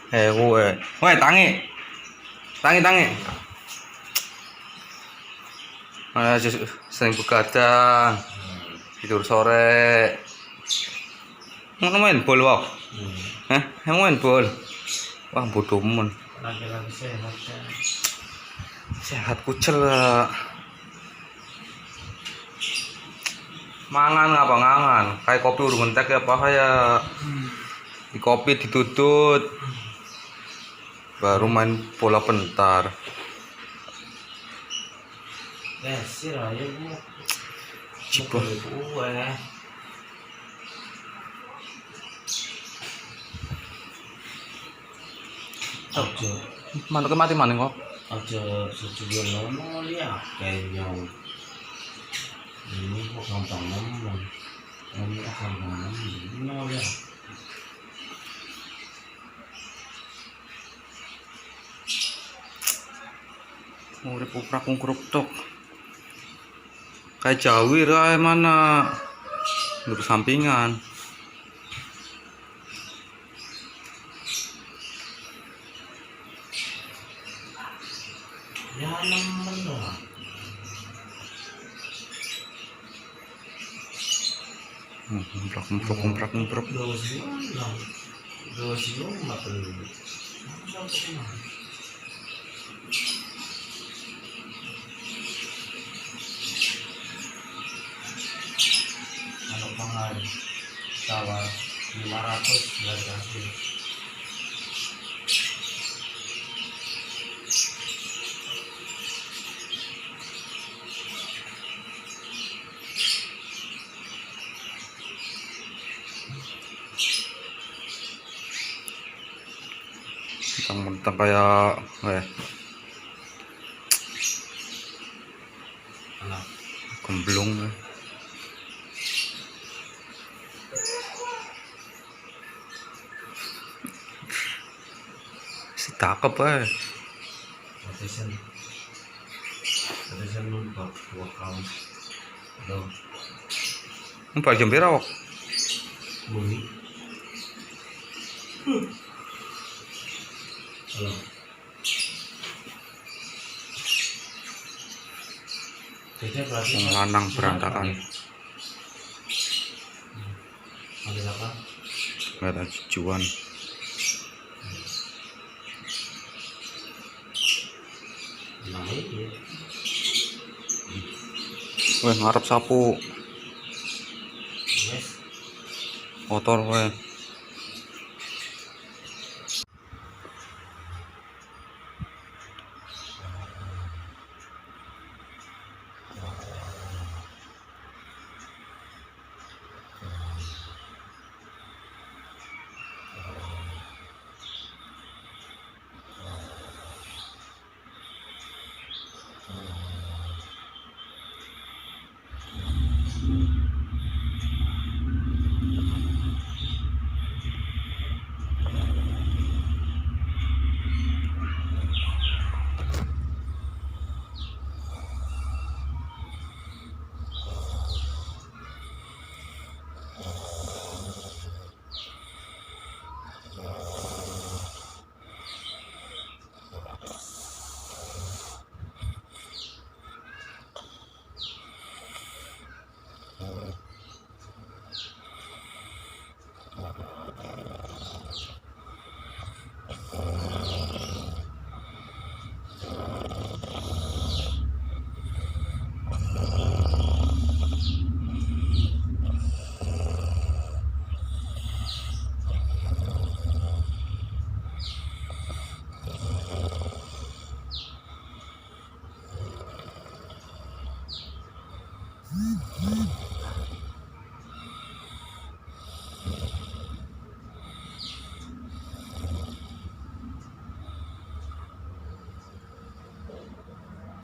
Kowe. Weh, tangi. Tangi, tangi. Sering begadang. Tidur sore. Ngono main bol wae. Hah? Main bol. Wah, bodoh men. Laki-laki sehat ya. Sehat kucel. Mangan apa ngangan? Kayak kopi urung entek ya apa ya? Di kopi ditutut. Baru main bola bentar. Sih lah ya bu. Cipo. Ojo. Mantuknya mati maning kok. Ojo sejual lono ya kayaknya. Ini kok gampang ngomong. Ini akan ngomong ini ya. Urip uprak ngkruk tok. Kayak jawir ae mana. Lur sampingan. Ya nemen lah. Ngumprok. Dua siung makan dulu. Kalau mahal tawar 500 nggak kasih. Mentang-mentang kayak Anak gemblung. Si takep ae. Tetesan numpak dua kaum. Loh, Mbak jam pira kok? bunyi. Halo. Jadi berarti Wong lanang berantakan. Ada apa? Enggak ada tujuan. Namanya. Weh, ngarep sapu. Yes. Kotor weh.